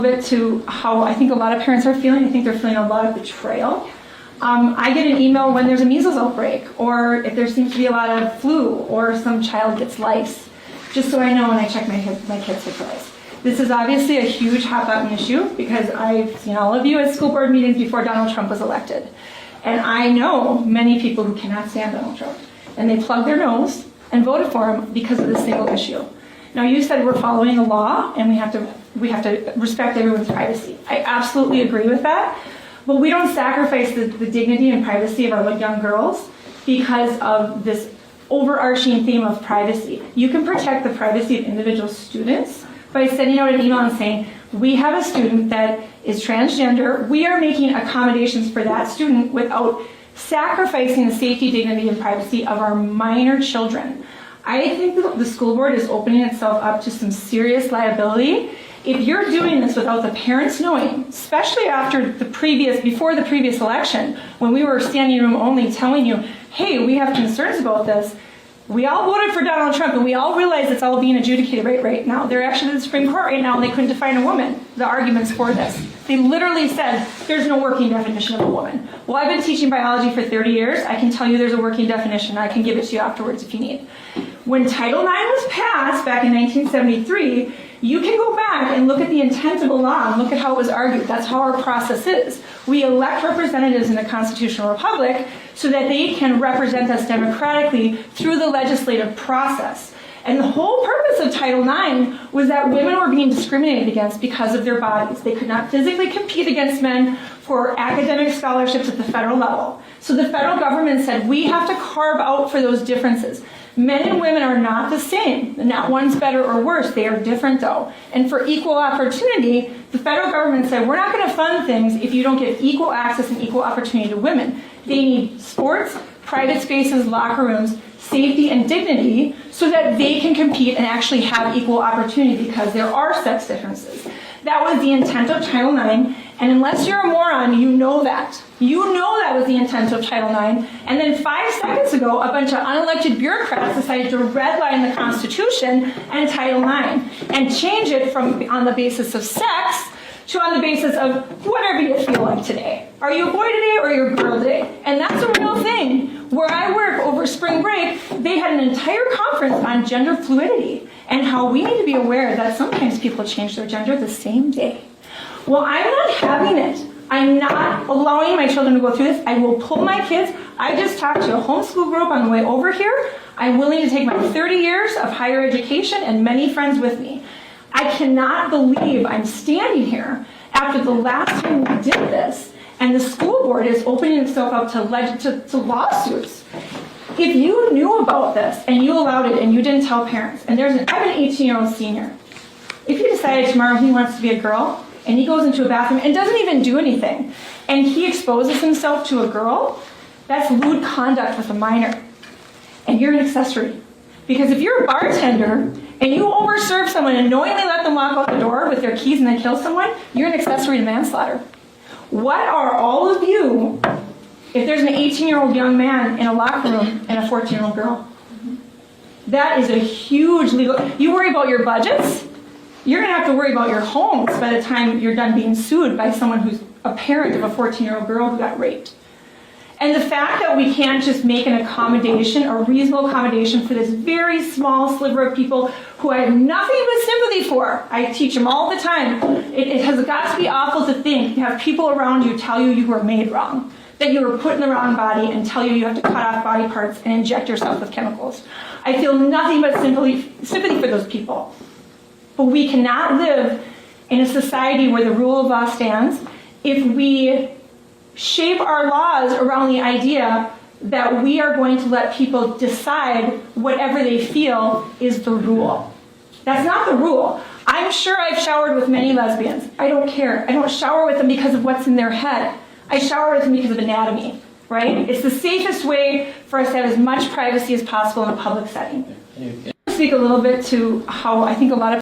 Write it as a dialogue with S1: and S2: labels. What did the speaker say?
S1: bit to how I think a lot of parents are feeling. I think they're feeling a lot of betrayal. I get an email when there's a measles outbreak, or if there seems to be a lot of flu, or some child gets lice, just so I know when I check my kids for lice. This is obviously a huge hot button issue because I've seen all of you at school board meetings before Donald Trump was elected. And I know many people who cannot stand Donald Trump. And they plugged their nose and voted for him because of this single issue. Now you said we're following the law and we have to respect everyone's privacy. I absolutely agree with that. But we don't sacrifice the dignity and privacy of our young girls because of this overarching theme of privacy. You can protect the privacy of individual students by sending out an email and saying, we have a student that is transgender. We are making accommodations for that student without sacrificing the safety, dignity, and privacy of our minor children. I think the school board is opening itself up to some serious liability. If you're doing this without the parents knowing, especially before the previous election, when we were standing room only telling you, hey, we have concerns about this, we all voted for Donald Trump and we all realize it's all being adjudicated right now. They're actually at the Supreme Court right now and they couldn't define a woman, the arguments for this. They literally said there's no working definition of a woman. Well, I've been teaching biology for 30 years. I can tell you there's a working definition. I can give it to you afterwards if you need. When Title IX was passed back in 1973, you can go back and look at the intent of the law and look at how it was argued. That's how our process is. We elect representatives in a constitutional republic so that they can represent us democratically through the legislative process. And the whole purpose of Title IX was that women were being discriminated against because of their bodies. They could not physically compete against men for academic scholarships at the federal level. So the federal government said, we have to carve out for those differences. Men and women are not the same. Not one's better or worse. They are different, though. And for equal opportunity, the federal government said, we're not going to fund things if you don't give equal access and equal opportunity to women. They need sports, private spaces, locker rooms, safety, and dignity so that they can compete and actually have equal opportunity because there are sex differences. That was the intent of Title IX, and unless you're a moron, you know that. You know that was the intent of Title IX, and then 5 seconds ago, a bunch of unelected bureaucrats decided to redline the Constitution and Title IX and change it from on the basis of sex to on the basis of whatever you feel like today. Are you a boy today or are you a girl today? And that's a real thing. Where I work over spring break, they had an entire conference on gender fluidity and how we need to be aware that sometimes people change their gender the same day. Well, I'm not having it. I'm not allowing my children to go through this. I will pull my kids. I just talked to a homeschool group on the way over here. I'm willing to take my 30 years of higher education and many friends with me. I cannot believe I'm standing here after the last time we did this, and the school board is opening itself up to lawsuits. If you knew about this and you allowed it and you didn't tell parents, and I'm an 18-year-old senior. If he decided tomorrow he wants to be a girl and he goes into a bathroom and doesn't even do anything, and he exposes himself to a girl, that's lewd conduct with a minor. And you're an accessory. Because if you're a bartender and you overserve someone and knowingly let them walk out the door with their keys and then kill someone, you're an accessory to manslaughter. What are all of you if there's an 18-year-old young man in a locker room and a 14-year-old girl? That is a huge legal... You worry about your budgets, you're going to have to worry about your homes by the time you're done being sued by someone who's a parent of a 14-year-old girl who got raped. And the fact that we can't just make an accommodation, a reasonable accommodation for this very small sliver of people who I have nothing but sympathy for. I teach them all the time. It has got to be awful to think you have people around you tell you were made wrong, that you were put in the wrong body and tell you have to cut off body parts and inject yourself with chemicals. I feel nothing but sympathy for those people. But we cannot live in a society where the rule of law stands if we shape our laws around the idea that we are going to let people decide whatever they feel is the rule. That's not the rule. I'm sure I've showered with many lesbians. I don't care. I don't shower with them because of what's in their head. I shower with them because of anatomy, right? It's the safest way for us to have as much privacy as possible in a public setting. Speak a little bit to how I think a lot of